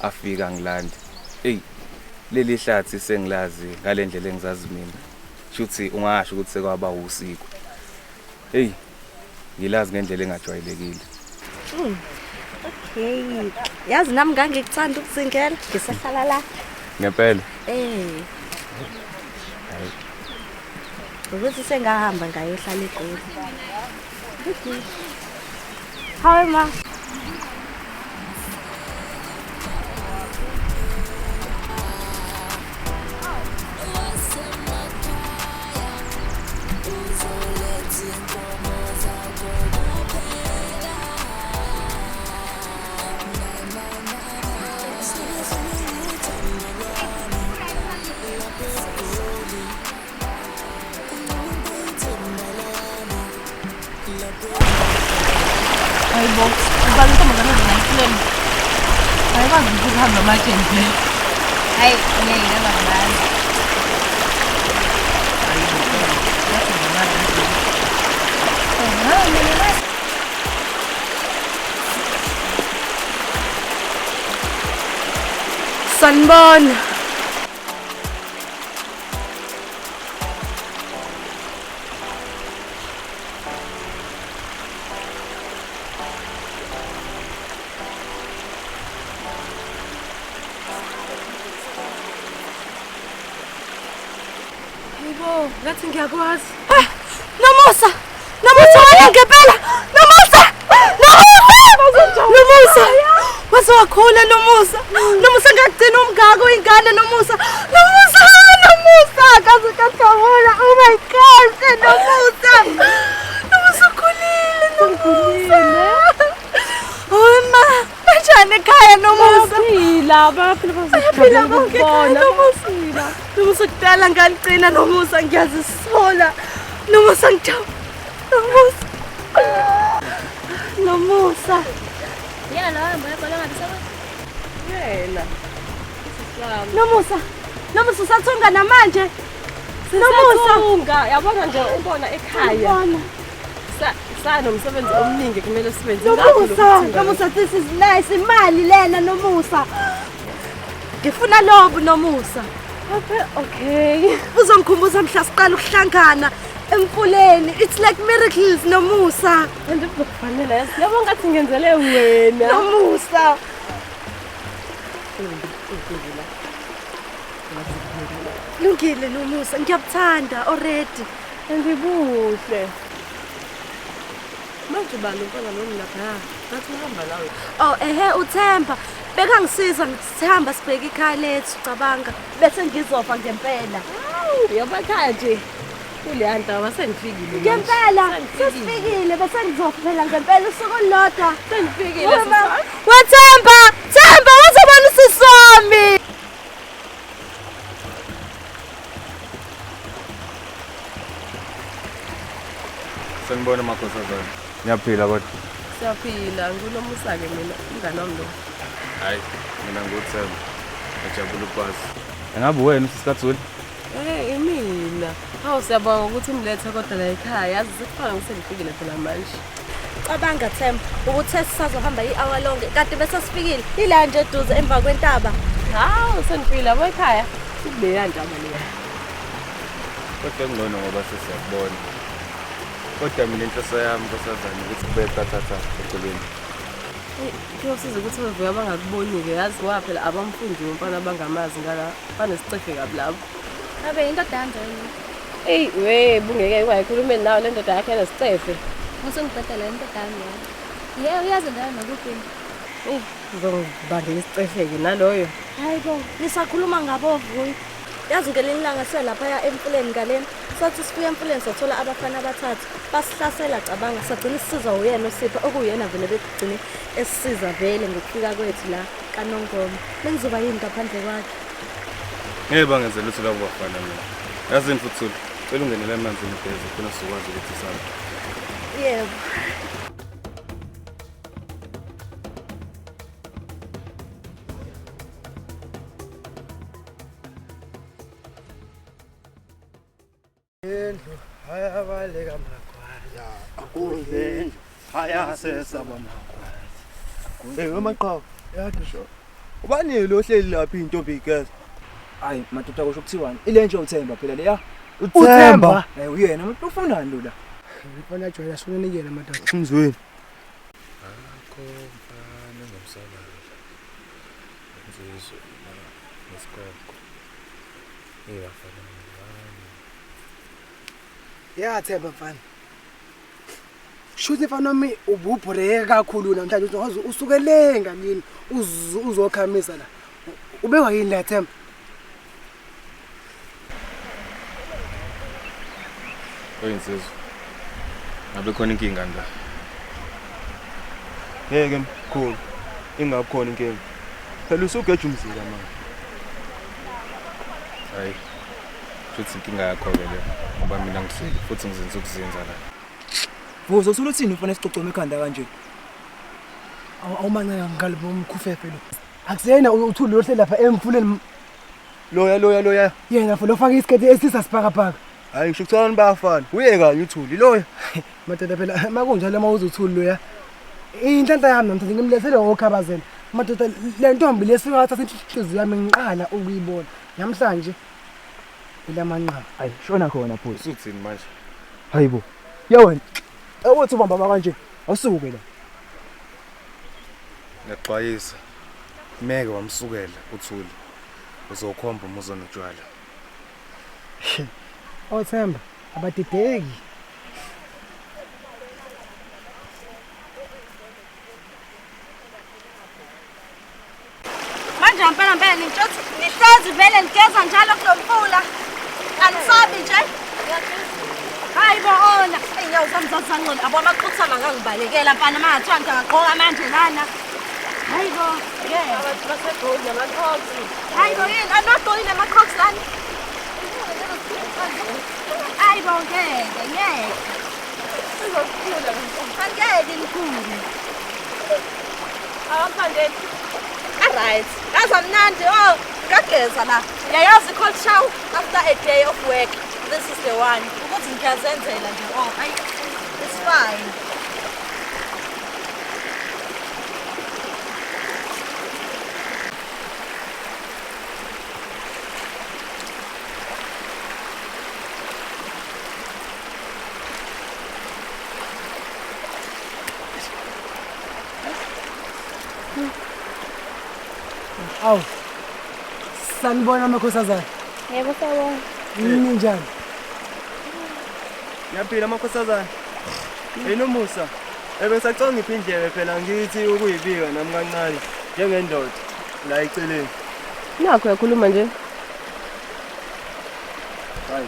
afika ngilande. Hey, leli hlathi sengilazi ngalendlela engizazi mina. Shuthi ungasho ukuthi sekwaba usiko. Hey, ngilazi ngendlela engajwayelekile. Okay. Yazi nami ngangikuthanda ukuzingela, ngisahlala la. Ngempela. Ukuthi sengahamba ngayohlala eGoli. Hayi ma. Hayi bo, ubalisa magana ngiyahlele. Hayi kwazi ukuhamba amajenje. Hayi, ngeke ngabani. Sanibona. Hayibo, ngathi ngiyakwazi. Nomusa! Nomusa wena ngempela! Nomusa! Nomusa! Wazokhula Nomusa! Nomusa ngagcina umngako ingane Nomusa! Nomusa! Kaze kathawula! Oh my God! Nomusa! Nomusa ukhulile Nomusa! Oh ma! Kanjani ekhaya Nomusa? Bayaphila bonke Nomusa! Nomusa kudala ngaligcina Nomusa ngiyazisola! Nomusa ngithawu! Nomusa! Yena la hamba yabhala ngabisawe. Yena. Nomusa usathunga namanje. Nomusa yabona nje ubona ekhaya. Sanomsebenzi omningi kumele sibenze Nomusa this is nice imali lena Nomusa. Ngifuna lobo Nomusa. Okay. Uzongikhumbuza mhla siqala ukuhlangana emfuleni. It's like miracles Nomusa. Andikufanele yabo ngathi ngenzele wena. Nomusa. Lungile Lumusa, ngiyabuthanda already. Ngibuhle. Manje bani umfana lo lapha? Ngathi uhamba nawe. Oh uThemba. Bekangisiza ngisihamba sibheke ikhaya lethu cabanga bese ngizofa ngempela. Hawu, yabakhaya nje. Kuleya ndawo sengifikile. Ngempela sesifikile bese ngizofa phela ngempela usuku olulodwa. Sengifikile. WeThemba, Themba wazobona usiswami. Sanibona makhosazana. Ngiyaphila kodwa. Siyaphila, ngunomusa-ke mina, umngane wami lo. Hayi, mina nguThemba. Ngijabula ukwazi. Engabe wena usisikathuli? Imina. Hawu siyabonga ukuthi umlethe kodwa la ekhaya. Yazi sekufana ngisengifikile phela manje. Cabanga Themba ukuthi sisazohamba i-hour lonke kade bese sifikile. Ila nje eduze emva kwentaba. Hawu sengifikile abo ekhaya. Kuleya ndaba leya. Kodwa ngcono ngoba sesiyakubona. Kodwa mina inhloso yami nkosazana ukuthi kube qathatha eceleni. Kuyosiza ukuthi bavuka bangakuboni-ke yazi ngoba phela abamfundi umfana abangamazi ngala banesicefe kabi labo. Abe indoda kanjani? Eyi we bungeke ungayikhulumeni nawe le ndoda yakho enesicefe. Ngizongibhedela indoda yami yona. Yebo uyazi ndayo nokuphi. Eyi ngizongibangela isicefe-ke naloyo. Hayi bo, nisakhuluma ngabovuyi. Yazi ngelinye ilanga selapha emfuleni ngalena. Sathi sifika emfuleni sathola abafana abathathu. Basihlasela cabanga sagcina sisizwa uyena uSipho okuyena vele bekugcine esisiza vele ngokufika kwethu la kaNongoma. Bengizoba yini ngaphandle kwakhe? Ngeke bangenzela ukuthi labo bafana mina. Yazini futhi cela ungenele emanzini ugeze khona sizokwazi ukuthi sihambe. Yebo. Endlu ayabaleka magwala Akudle. Haya sesaba magwala. Wemaqhawe. Yadisho. Ubani lo hleli lapha intombi igeza? Hayi madoda kusho kuthiwani? Ile nje uThemba phela leya. uThemba. Uyena umuntu ufunani lo la? Ngifuna joyina sifuna nikele madoda. Umzweni. Akho mfana ngomsala. Ngizo nesikoko. Eyafana ngani? Yathemba mfana. Shuthi mfana wami ububhoreka kakhulu namhlanje uzowazi usukele ngakini uzokhamisa la. Ubekwa yini la Themba? Oyinsizo. Ngabe khona inkinga la. Ngeke mkhulu. Ingakhona inkinga. Phela usugeja umzila manje. Hayi. Futhi inkinga yakho ke le. Ngoba mina ngihleli futhi ngizenza ukuzenza la. Vuzo usuluthini ufuna sicocoma ekhanda kanje? Awumancane ngalibo umkhufefe lo. Akusiyena uthuli lo hleli lapha emfuleni. Loya. Yena futhi ofaka isiketi esisa sipakapaka. Hayi ngisho ukuthana bayafana. Uye kanye uthuli loya. Madoda phela makunjalo mawuze uthuli loya. Inhlanhla yami namhlanje ngimlethele ngokhabazela. Madoda le ntombi lesifika thatha inhliziyo yami ngiqala ukuyibona. Namhlanje ilamanqaba. Hayi shona khona pho. Usuthini manje? Hayibo. Yewena. Awuthi ubamba kanje. Awusuke la. Ngiyaxwayisa. Meke wamsukela uthuli. Uzokhomba umuzo notshwala. Themba abadideki. Manje ngempela nihlezi vele nigeza njalo kulomfula. Anisabi nje? Hayi bo ona. Ey'nyawo zami zazangcono abo amaqhuthana ngangibalekela mfana mangathiwa ngiyaqoka manje lana. Hayi bo. Abantu basegoli nama-Crocs. Hayi bo yini anodoli nama-Crocs lana. Hayi bo ngeke. Angeke nikhulu. Awaphandeni. Alright. Azamnandi ngageza la. Yayazi cold shower after a day of work. This is the one. Ukuthi ngiyazenzela nje. Hayi. It's fine. Awu. Sanibona amakhosazana. Yebo sawona. Ninjani? Ngiyaphila amakhosazana. Enomusa. Ebesacanga ngiphindleke phela ngithi ukuyibika nami kancane njengendoda la eceleni. Nakho yakhuluma nje. Hayi.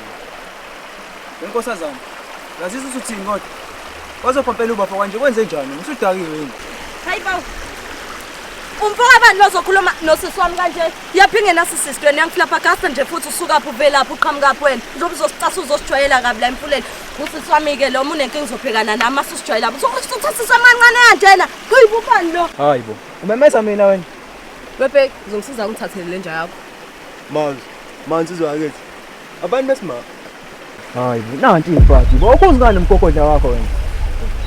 Enkosazana. Yazisa usuthini kodwa. Wazophophela ubaba kanje kwenze njani? Usudakiwe yini? Hayi bawu. Umfaka abantu bazokhuluma nosisi wami kanje. Yaphinge nasisisi wena yangiflapha gasta nje futhi usuka pho vela lapho uqhamuka pho wena. Njobe uzosicasa uzosijwayela kabi la emfuleni. Usisi wami ke lo munenkinga uzophekana nami asusijwayela lapho. Uzosithathisa amancane kanjena. Kuyibupani lo? Hayibo. Umemeza mina wena. Bebe uzongisiza ngithathele lenja yakho. Manzi uzwakithi. Abantu besimama. Hayibo, nanti imfati. Bawukhuzi ngani umgogodla wakho wena?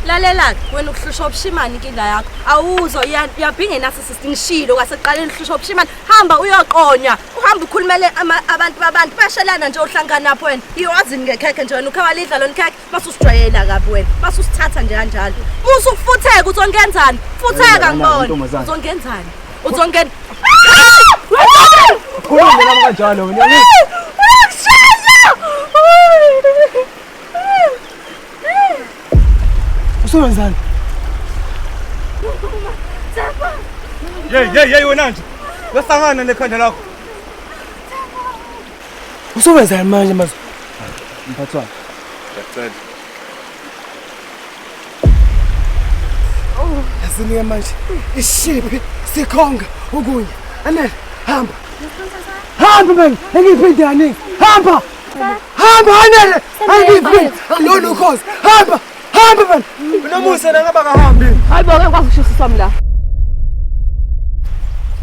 Lalela wena ukuhlusha obushimani inkinga yakho. Awuzo yaphinge nasisisi ngishilo kwaseqaleni uhlusha obushimani. Hamba uyoqonya. Uhamba ukhulumele abantu babantu bashelana nje ohlangana lapho wena. Iwazini ngekhekhe nje wena ukhawalidla lo nkhekhe masusijwayela kabi wena. Masusithatha nje kanjalo. Musu kufutheka uzongenzani? Futheka ngibona. Uzongenzani? Uzongena. Khuluma nami kanjalo wena. Usubenzani? Hey wena nje. Wehlangana lekhanda lakho. Usubenzani manje mazo? Mphathwa. Ngiyacela. Yasinike manje. Ishiphi sikhonga ukunye. Anele hamba. Hamba man, angiphinde yani. Hamba. Hamba anele. Angiphinde. Lolu khosi. Hamba. Hamba man. Unomusa ngaba kahambi. Hayibo ke kwakushushisa sami la.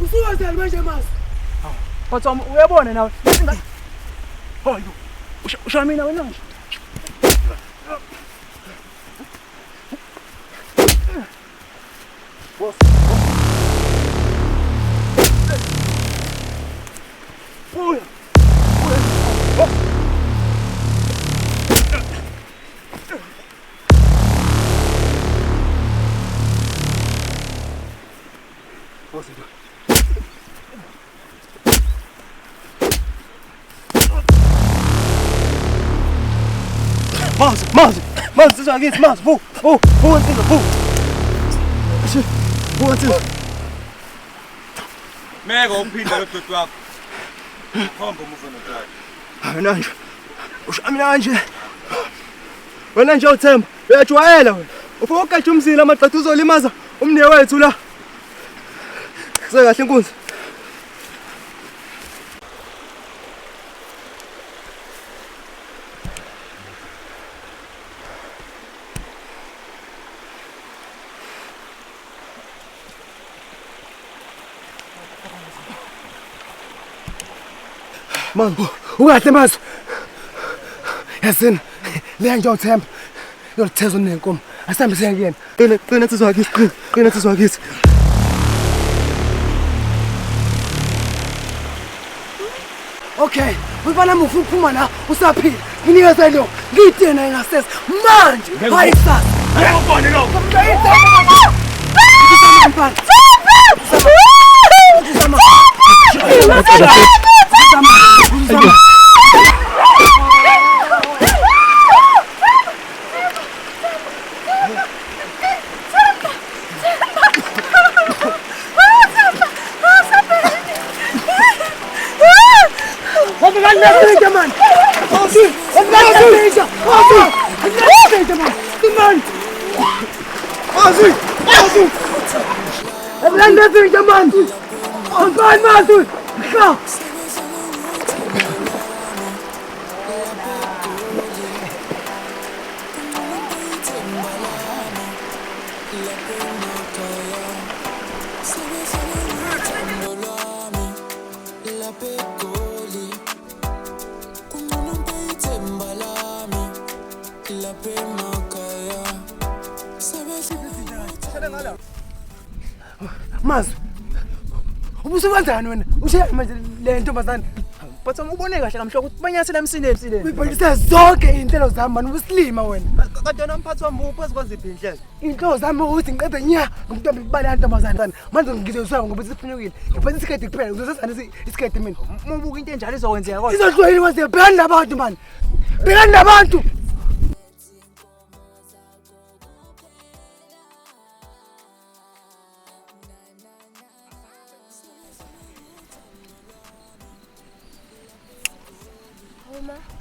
Usubenzani manje mazo? Phathwa uyabona nawe. Hayibo. Usha mina wena nje. Boss. Uya. Manzi uzwakithi manzi vu insizwa vu. Vu insizwa. Meka uphinde lo doti wakho. Khomba umuva nothanda. Wena nje. Ushamina kanje. Wena nje uThemba, uyajwayela wena. Ufuna ukukatha umzila amaqatha uzolimaza umniye wethu la. Sekahle inkunzi. Mangu, ukahle mazo. Yasini, le nje uThemba. Yolitheza unenkomo. Asambe siyangena. Qina sizwakithi, qina sizwakithi. Okay, ubana mufu uphuma la usaphila. Nginikeza lo. Ngidena engasese manje. Hayi sasa. Ngiyakubona lo. Mazo. Ubusubanjani wena? Ushiya manje le ntombazane. but ubone kahle ngamhlobo ukuthi banyathela emsineni. Uyibhalise zonke izinhlelo zami manje ubusilima wena. Kanti yona mphathi wami uphezu kwaziphi inhlelo? Inhlelo zami ukuthi ngiqede nya ngomntombi kubala yantombazana. Manje ngizoswa ngoba siphunyukile. Ngiphethe isiketi kuphela ngizosasana isiketi mina. Mubuka into enjalo izokwenzeka kodwa. Izohlwela kwaze bhekani nabantu manje. Bhekani nabantu.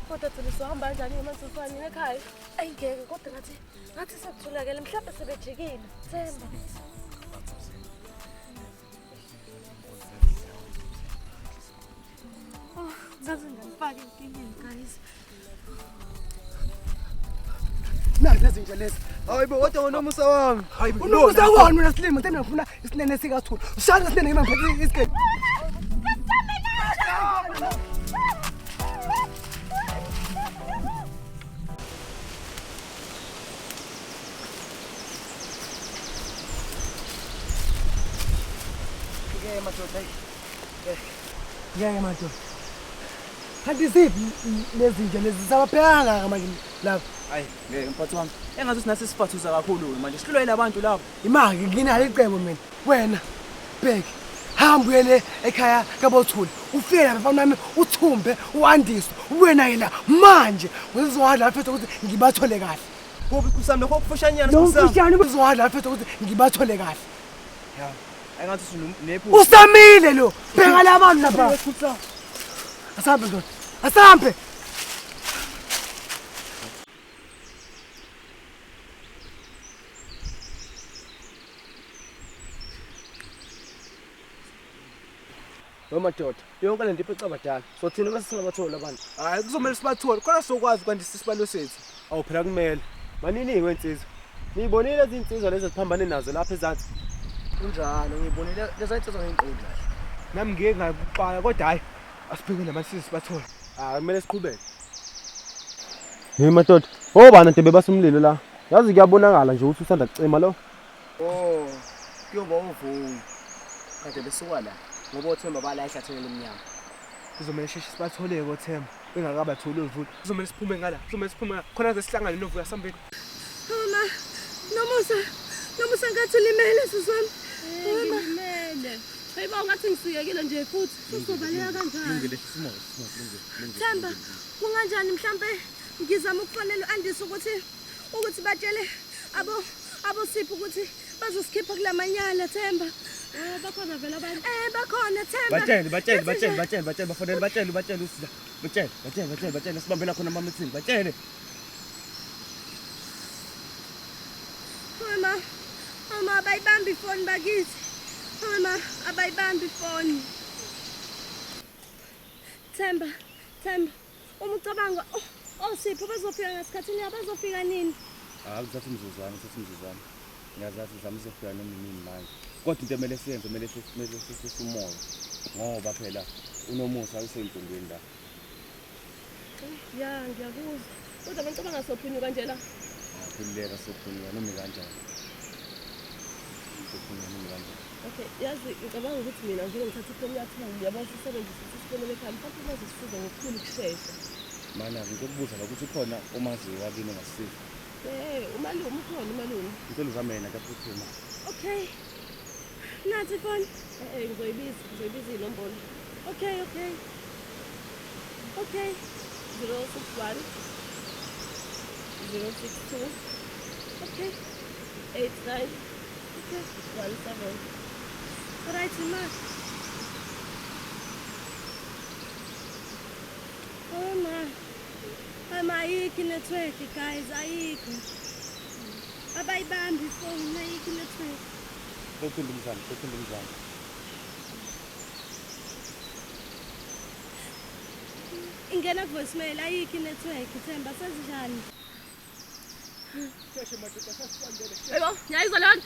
Kodwa thina sizohamba kanjani manje sifani ekhaya? Ayingeke kodwa ngathi sekuthulakele mhlawumbe sebejikile. Themba. Ngaze ngifake inkingeni guys. Nazi izinto lezi. Hayibo kodwa ngonomusa wami. Hayibo. Unomusa wami mina Silima ngithanda ngifuna isinene sikaThula. Ushaya isinene ngima ngiphethe isiketi. Ngeke madoda. Kanti ziphi lezi nje lezi sabaphekanga manje lapha. Hayi ngeke mphathi wami. Engathi sinase sifathuza kakhulu manje sihlulwe labantu lapho. Imaki nginalo icebo mina. Wena bheki hamba uyele ekhaya kaBothuli. Ufike lapha mfana wami uthumbe uandiswe. Wena yela manje uzohamba lapha ukuthi ngibathole kahle. Kuphi kusami lokho kufushanyana kusami. Nomfushane uzohamba lapha ukuthi ngibathole kahle. Ya. Engathi usunephu. Usamile lo. Bheka labantu lapha. Asambe ndoda. Asambe. Madoda, yonke lento ipheca badala. So thina bese singabatholi abantu. Hayi kuzomela sibathole. Khona sokwazi kanti sisibalo sethu. Awu phela kumele. Manini kwensizwa. Niyibonile lezi insizwa lezi ziphambane nazo lapha ezansi. Kunjalo ngibonile lezi insizwa ngenkqondo. Nami ngeke ngakuqala kodwa hayi asipheke namasisi sibathole. Kumele siqhubeke. Hey madoda, obana nte bebasumlilo la. Yazi kuyabonakala nje ukuthi usanda kucima lo. Oh, kuyoba uvungu. Kade besuka la. Ngoba uThemba bala ehlatheni leminyama. Kuzomela sheshe sibathole koThemba. Bengakabatholi uvulu. Kuzomela siphume ngala. Kuzomela siphume khona sesihlangane novuya sambeni. Mama, nomusa ngathi ulimele sisami. Ulimele. Hayiba ngathi ngisiyekile nje futhi sizobaleka kanjani? Lungile simo lungile. Themba, kunganjani mhlambe ngizama ukufonela uAndisi ukuthi batshele abo Sipho ukuthi bazosikhipha kulamanyala Themba. Bakhona vele abantu. Bakhona Themba. Batshele bafonele batshele usida. Batshele sibambela khona amameeting batshele. Mama abayibambi phone bakithi. Mama abayibambi phone. Themba. Uma ucabanga Sipho bazofika ngasikhathini abazofika nini? Kuzathi mzuzwana. Ngiyazathi zami zofika nini manje. Kodwa into emele siyenze kumele sisumoya. Ngoba phela unomusa usentungweni la. Ya ngiyakuzwa. Kodwa bengicabanga sophunyuka kanje la. Kuleka sophunyuka noma kanjani. Okay, yazi ngicabanga ukuthi mina ngeke ngithathe ifoni yakho ngiyabona sisebenzisa isifonelo ekhaya mhlawumbe bazosisiza ngokukhulu ukushesha. Mana ngikubuza ukuthi khona omaziyo wakini ngasisiza. Umalume ukhona umalume. Ngicela uzamena kaphuthuma. Okay. Nathi phone. Ngizoyibiza inombolo. Okay. 061 062 Okay. 89 Okay. 17. Alright, man. Mama ayikho network guys, ayikho. Abayibambi phone ayikho network. Tokhunda umzana. Ingena voicemail ayikho network Themba senzenjani? Sheshe madoda sasibambele. Yebo, ngiyayizwa lona.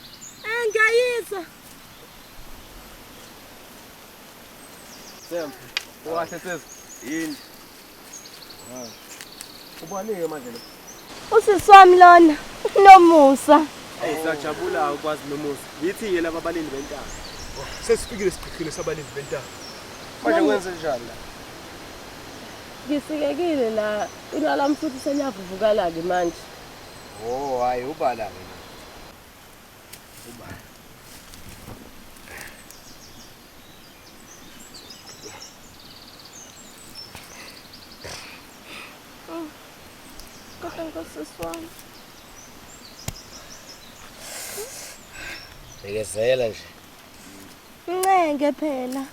Ngiyayizwa. Themba, wahle sesi. Yini? Ubonike manje lo. Usiswami lona nomusa. Sajabula ukwazi nomusa. Yithi laba balindi bentaba. Sesifikile siqhiqhile sabalindi bentaba. Manje kwenze njani la? Ngisikekile la inalami futhi senyavuvukala-ke manje. Oh hayi ubala-ke. Ubala. Kodwa nkosisi wami. Bekezela nje. Ncenge phela.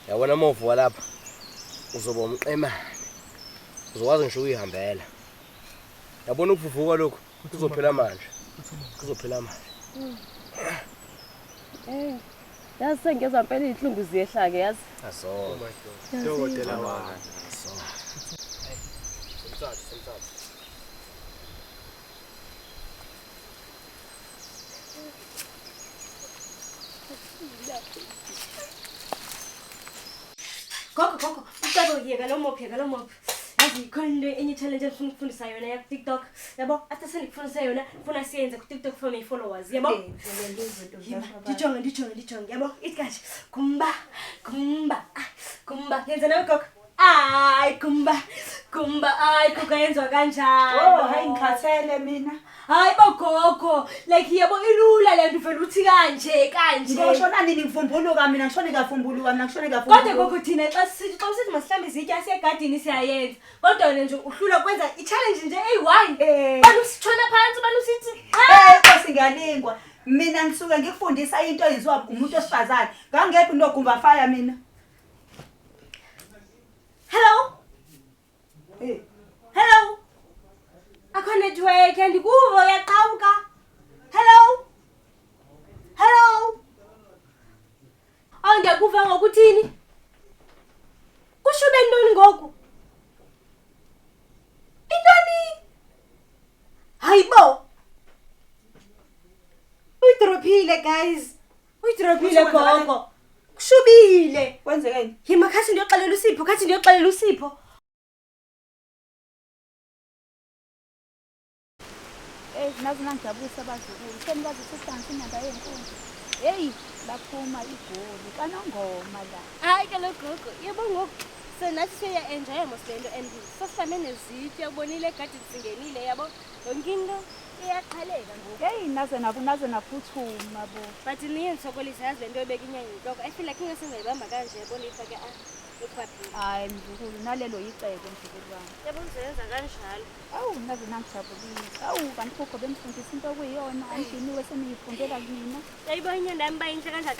Yabona movuka lapha. Uzoba umqemane. Uzokwazi ngisho uyihambela. Yabona ukuvuvuka lokho kuzophela manje. Kuzophela manje. Yazi sengeza mpela izinhlungu ziyehla-ke yazi. Aso. Dokotela wami. Aso. Semthathu. Gogo, ucaba uyeka lo mophi. Yazi khona into enye challenge engifuna ukufundisa yona ya TikTok. Yabo, after sengikufundisa yona, ngifuna siyenze ku TikTok for my followers. Yabo? Ndijonge. Yabo, ithi kanje. Kumba. Yenza nawe gogo. Ay, kumba. Ay, gogo yenziwa kanjani? Oh, hayi ngikhathele mina. Hayi bogogo, like yabo ilula lento vele uthi kanje. Ngishona nini ngivumbuluka mina ngishone kavumbuluka Kodwa gogo thina xa sithi masihlambe izitya esegadini siyayenza. Kodwa nje uhlula kwenza i-challenge nje eyi-1. Bani usitshona phansi, bani usithi Nkosi ngiyalingwa. Mina ngisuke ngikufundisa into eyenziwa umuntu osifazane. Ngangekho nogumba fire mina. Hello? Hello? Akho network andikuva uyaqhawuka. Hello? Ndiyakuva ngokuthini? Kushube ntoni ngoku? Intoni? Hayibo. Uyidrophile guys. Uyidrophile gogo. Kushubile. Kwenzekeni? Yima khathi ndiyoxelela uSipho. Nazi nangijabulisa abazukulu. Senikazi sisansi inyanga yenkulu. Hey, laphuma igoli kanongoma la. Hayi ke lo gogo, yebo ngoku senathi siya-enjoya mos le nto and sasihlame nezitya ubonile egadini singenile yabo yonke into iyaqhaleka ngoku. Hey, naze naphuthuma bo. But niye ndisokolisa yazi le nto yobeka inyanya intloko. I feel like ingasingayibamba kanje yabo ndiyifake ekhwapheni. Hayi mzukulu, nalelo yicebo mzukulu wami. Yabo ndizoyenza kanjalo. Awu, naze nangijabulisa. Awu, kanti gogo bemfundisa into okuyiyona anginiwe seniyifundela kumina. Yayibona inyanda yami bayinhle kanjani?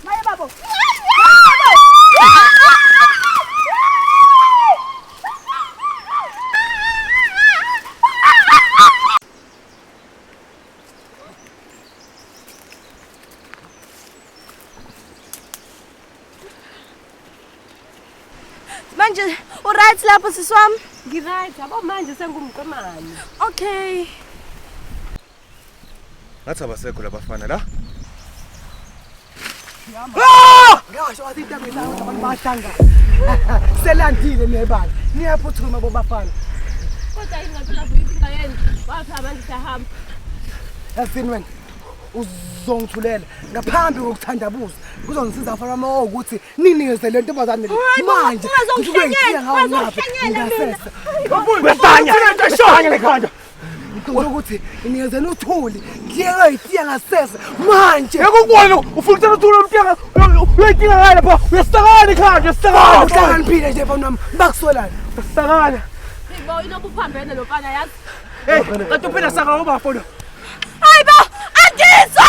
Maye babo. Manje uright lapho sisi wami? Ngiright, yabo manje sengumqemane. Okay. Ngathi abasekho labafana la. Ngasho wathi into ngizayo abantu bahlanga. Selandile nebala. Niyaphuthuma bobafana. Kodwa ingathi lapho inkinga yenu. Wathi abantu siyahamba. Yasini wena. Uzongithulela ngaphambi kokuthandabuza. Kuzongisiza afana uma ukuthi ninikeze lento bazane manje. Ngizokuthiya ngawo ngapha. Ngasese. Wesanya lento eshona lekhanda. Ukuthi nikezena uthuli. Ngiyeke itiya ngasese manje. Yakubona ufuna uthula umthenga. Uyayidinga ngala lapha. Uyasakala ekhanda, uyasakala. Uhlakaniphile nje mfana wami. Bakusolana. Usakala. Sibo inokuphambene lo mfana yazi. Hey, kanti uphela sakala ubafona. Hayibo, andizwa!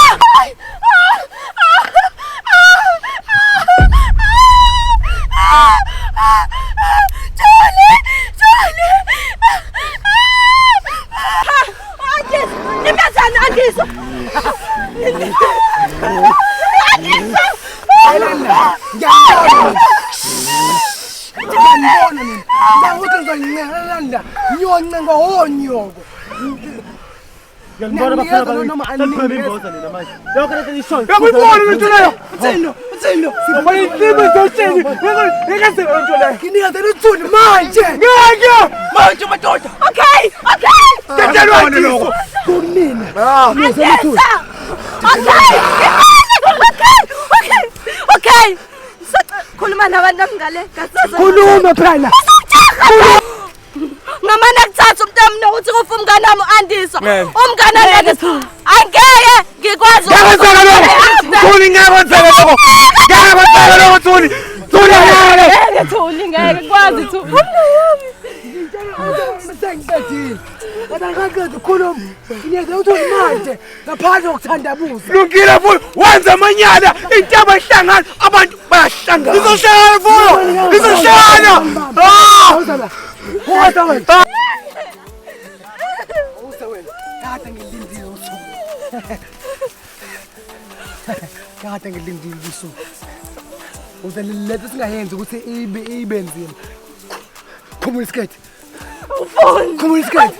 Joli! Nimenzani andizwa? Ngiyabona mina. Ngiyawuthi ngizoncenga ngiyoncenga onyoko. Ngiyabona bafana noma Saphela imboza nina manje. Yonke lento ishona. Yakuyibona lento leyo. Uthino. Sibona inhlimo zotsheni. Ngeke lento leyo. Nginikeze uthuli manje. Ngeke. Manje madoda. Okay. Ngiyacelwa lokho. Kunina. Ngiyezela uthuli. Okay. Khuluma nabantu ngale. Khuluma phela. Ngamane kuthatha umntamno uthi kufa umngane wami uAndiswa. Umngane Andiswa. Angeke ngikwazi Ngiyakwenza lokho. Thuli ngiyakwenzela lokho. Ngiyakwenza lokho Thuli. Thuli ngeke. Ngeke Thuli ngeke kwazi Thuli. Sengiqedile. Ngaqedile ukukhuluma. Ngiyeza ukuthi manje ngaphandle kokuthandabuza. Lungile futhi wenza amanyala intaba ihlangana abantu bayahlangana. Izohlangana futhi. Izohlangana. Hoza wena. Hoza wena. Kade ngilindile usuku. Kade ngilindile usuku. Uze lethe singayenzi ukuthi ibe nzima. Khumula isiketi. Ufuni. Khumula isiketi.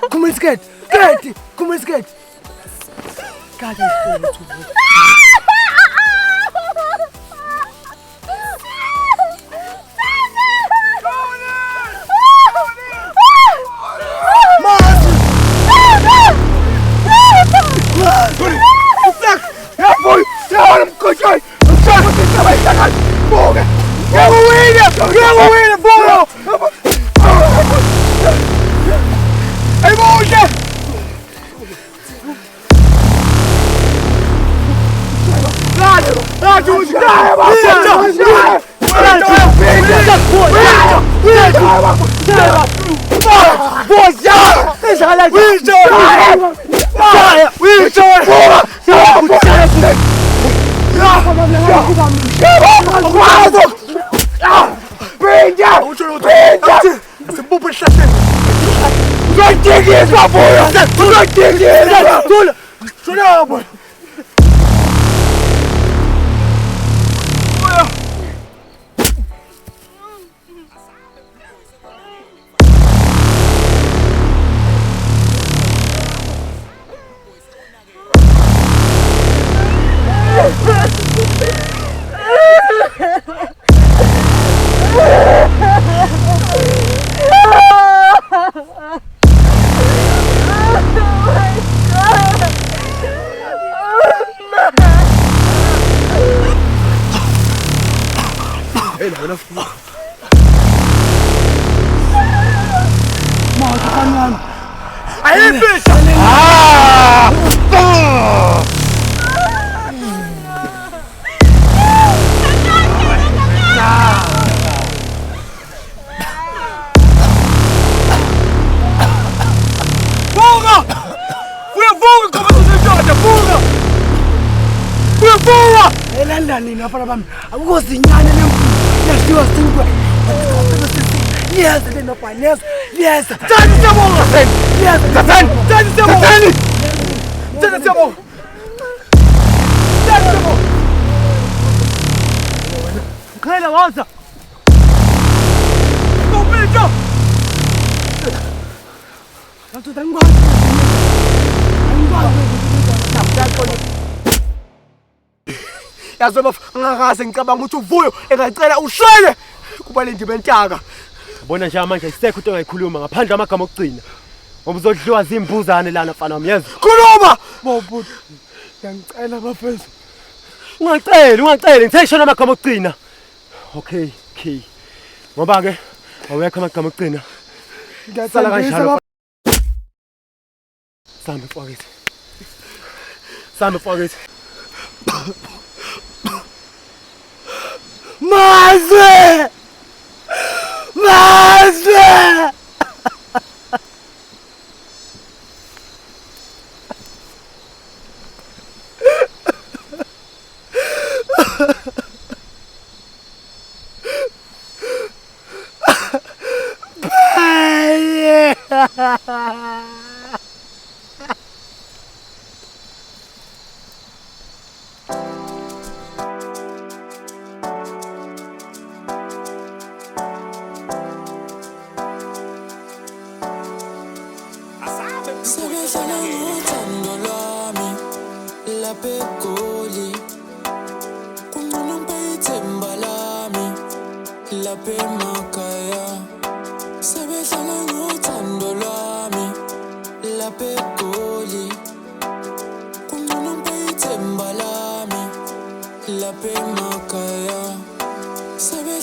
Khumula isiketi. Khumula isiketi. Kade ngifuna usuku. Nini afana bami akuzinyane lemfundo yasiwa sinkwe yes leno finance yes tani siyabonga yes tani siyabonga tani siyabonga khela waza ngopita Tanto tangwa yazoba ngakaze ngicabanga ukuthi uvuyo engacela ushele kuba lendi bentaka Bona nje manje isekho into engayikhuluma ngaphandle amagama okugcina ngoba uzodliwa zimbuzane lana mfana wami yazi khuluma bobut ngiyacela bafethu ungacela ngithe shona amagama okugcina okay ngoba ke awekho amagama okugcina ngiyatsala kanjalo Sambe mfowethu Mazwe! La pe makaya, sabe